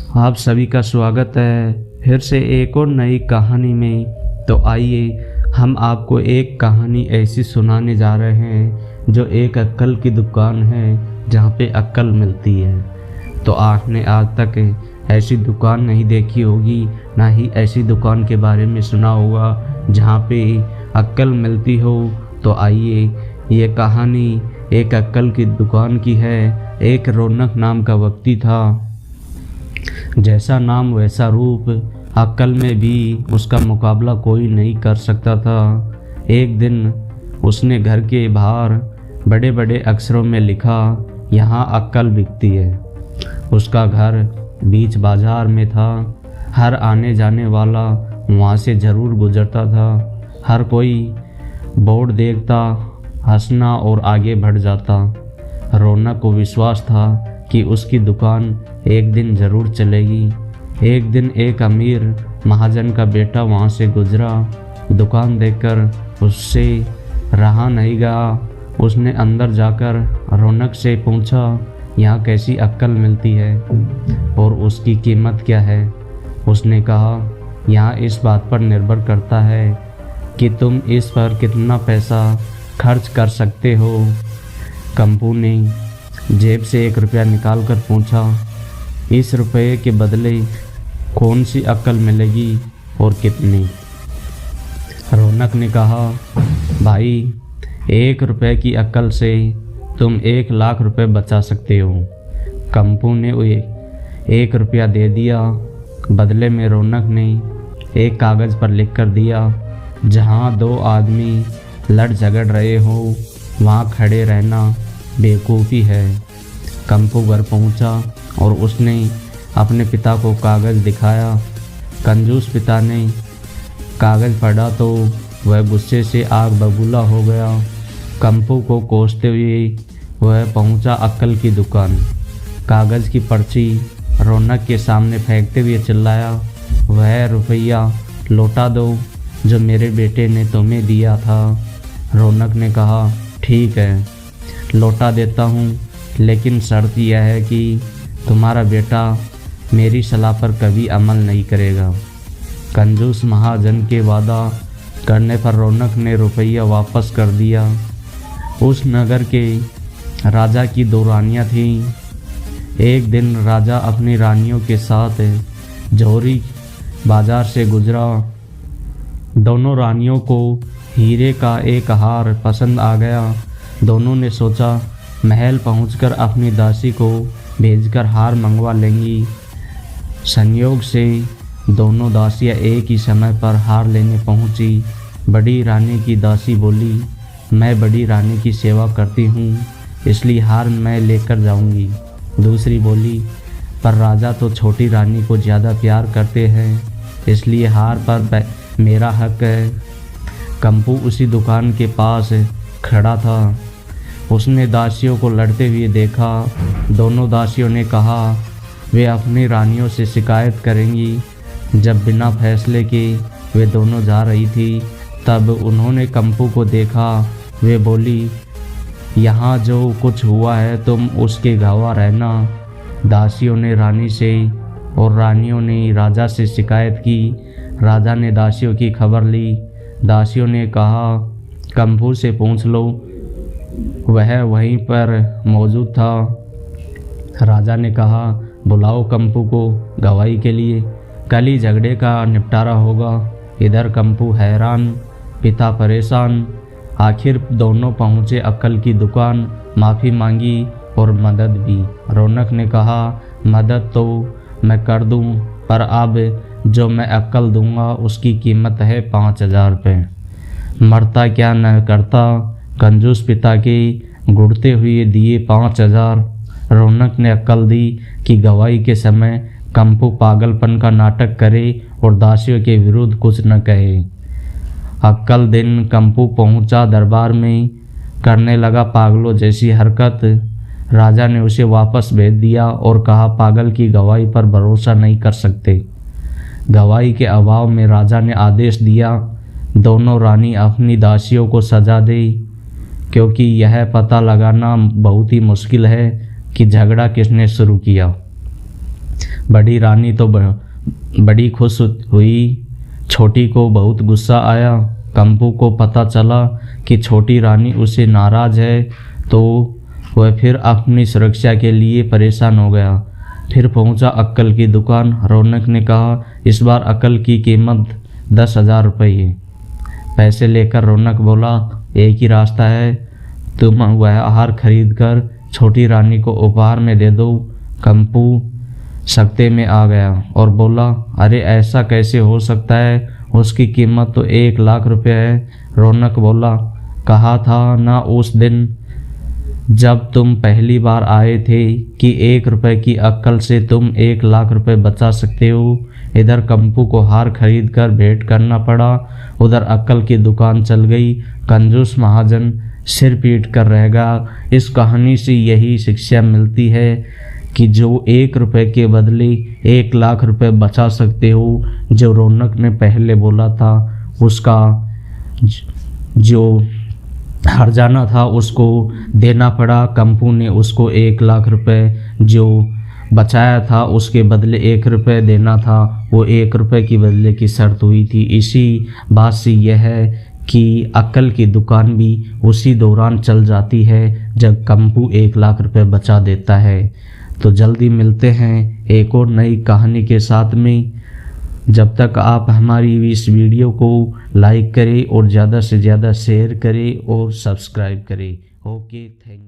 आप सभी का स्वागत है फिर से एक और नई कहानी में। तो आइए हम आपको एक कहानी ऐसी सुनाने जा रहे हैं जो एक अक्कल की दुकान है जहाँ पे अक्कल मिलती है। तो आपने आज तक ऐसी दुकान नहीं देखी होगी, ना ही ऐसी दुकान के बारे में सुना होगा जहाँ पे अक्कल मिलती हो। तो आइए, ये कहानी एक अक्कल की दुकान की है। एक रौनक नाम का व्यक्ति था, जैसा नाम वैसा रूप, अक्ल में भी उसका मुकाबला कोई नहीं कर सकता था। एक दिन उसने घर के बाहर बड़े बड़े अक्षरों में लिखा, यहाँ अक्ल बिकती है। उसका घर बीच बाजार में था। हर आने जाने वाला वहाँ से ज़रूर गुजरता था। हर कोई बोर्ड देखता, हंसना और आगे बढ़ जाता। रौनक को विश्वास था कि उसकी दुकान एक दिन ज़रूर चलेगी। एक दिन एक अमीर महाजन का बेटा वहाँ से गुजरा। दुकान देखकर उससे रहा नहीं गया। उसने अंदर जाकर रौनक से पूछा, यहाँ कैसी अक्ल मिलती है और उसकी कीमत क्या है। उसने कहा, यहाँ इस बात पर निर्भर करता है कि तुम इस पर कितना पैसा खर्च कर सकते हो। कंपू ने जेब से 1 रुपया निकाल कर पूछा, इस रुपये के बदले कौन सी अक्ल मिलेगी और कितनी। रौनक ने कहा, भाई 1 रुपये की अक्ल से तुम 1 लाख रुपए बचा सकते हो। कंपू ने 1 रुपया दे दिया। बदले में रौनक ने एक कागज़ पर लिख कर दिया, जहाँ 2 आदमी लड़ झगड़ रहे हो वहाँ खड़े रहना बेवकूफ़ी है। कंपू घर पहुँचा और उसने अपने पिता को कागज़ दिखाया। कंजूस पिता ने कागज़ पढ़ा तो वह गुस्से से आग बबूला हो गया। कंपू को कोसते हुए वह पहुँचा अक्ल की दुकान। कागज़ की पर्ची रौनक के सामने फेंकते हुए चिल्लाया, वह रुपया लौटा दो जो मेरे बेटे ने तुम्हें दिया था। रौनक ने कहा, ठीक है, लौटा देता हूँ, लेकिन शर्त यह है कि तुम्हारा बेटा मेरी सलाह पर कभी अमल नहीं करेगा। कंजूस महाजन के वादा करने पर रौनक ने रुपया वापस कर दिया। उस नगर के राजा की 2 रानियाँ थीं। एक दिन राजा अपनी रानियों के साथ जौहरी बाजार से गुजरा। दोनों रानियों को हीरे का एक हार पसंद आ गया। दोनों ने सोचा महल पहुंचकर अपनी दासी को भेजकर हार मंगवा लेंगी। संयोग से दोनों दासियां एक ही समय पर हार लेने पहुंची। बड़ी रानी की दासी बोली, मैं बड़ी रानी की सेवा करती हूं, इसलिए हार मैं लेकर जाऊंगी। दूसरी बोली, पर राजा तो छोटी रानी को ज़्यादा प्यार करते हैं, इसलिए हार पर मेरा हक है। कंपू उसी दुकान के पास खड़ा था। उसने दासियों को लड़ते हुए देखा। दोनों दासियों ने कहा वे अपनी रानियों से शिकायत करेंगी। जब बिना फैसले के वे दोनों जा रही थी, तब उन्होंने कंपू को देखा। वे बोली, यहाँ जो कुछ हुआ है तुम उसके गवाह रहना। दासियों ने रानी से और रानियों ने राजा से शिकायत की। राजा ने दासियों की खबर ली। दासियों ने कहा, कंपू से पूछ लो, वह वहीं पर मौजूद था। राजा ने कहा, बुलाओ कंपू को गवाही के लिए, कल ही झगड़े का निपटारा होगा। इधर कंपू हैरान, पिता परेशान। आखिर दोनों पहुँचे अक्ल की दुकान। माफ़ी मांगी और मदद भी। रौनक ने कहा, मदद तो मैं कर दूं, पर अब जो मैं अक्ल दूंगा उसकी कीमत है 5000 रुपये। मरता क्या न करता। कंजूस पिता के गुड़ते हुए दिए 5000। रौनक ने अक्ल दी कि गवाही के समय कंपू पागलपन का नाटक करे और दासियों के विरुद्ध कुछ न कहे। अक्ल दिन कंपू पहुंचा दरबार में, करने लगा पागलों जैसी हरकत। राजा ने उसे वापस भेज दिया और कहा, पागल की गवाही पर भरोसा नहीं कर सकते। गवाही के अभाव में राजा ने आदेश दिया, दोनों रानी अपनी दासियों को सजा दे, क्योंकि यह पता लगाना बहुत ही मुश्किल है कि झगड़ा किसने शुरू किया। बड़ी रानी तो बड़ी खुश हुई। छोटी को बहुत गुस्सा आया। कंपू को पता चला कि छोटी रानी उससे नाराज़ है तो वह फिर अपनी सुरक्षा के लिए परेशान हो गया। फिर पहुंचा अक्कल की दुकान। रौनक ने कहा, इस बार अक्कल की कीमत 10,000 रुपये है। पैसे लेकर रौनक बोला, एक ही रास्ता है, तुम वह आहार खरीद कर छोटी रानी को उपहार में दे दो। कंपू सकते में आ गया और बोला, अरे ऐसा कैसे हो सकता है, उसकी कीमत तो 1,00,000 रुपये है। रौनक बोला, कहा था ना उस दिन जब तुम पहली बार आए थे कि 1 रुपये की अक्कल से तुम 1,00,000 रुपये बचा सकते हो। इधर कंपू को हार खरीद कर भेंट करना पड़ा, उधर अक्कल की दुकान चल गई। कंजूस महाजन सिर पीट कर रह गया। इस कहानी से यही शिक्षा मिलती है कि जो 1 रुपये के बदले 1,00,000 रुपये बचा सकते हो, जो रौनक ने पहले बोला था, उसका जो हर्जाना था उसको देना पड़ा। कंपू ने उसको 1,00,000 रुपये जो बचाया था उसके बदले 1 रुपये देना था, वो 1 रुपये की बदले की शर्त हुई थी। इसी बात से यह है कि अक्कल की दुकान भी उसी दौरान चल जाती है जब कंपू 1,00,000 रुपये बचा देता है। तो जल्दी मिलते हैं एक और नई कहानी के साथ में। जब तक आप हमारी इस वीडियो को लाइक करें और ज़्यादा से ज़्यादा शेयर करें और सब्सक्राइब करें। Okay, thank you.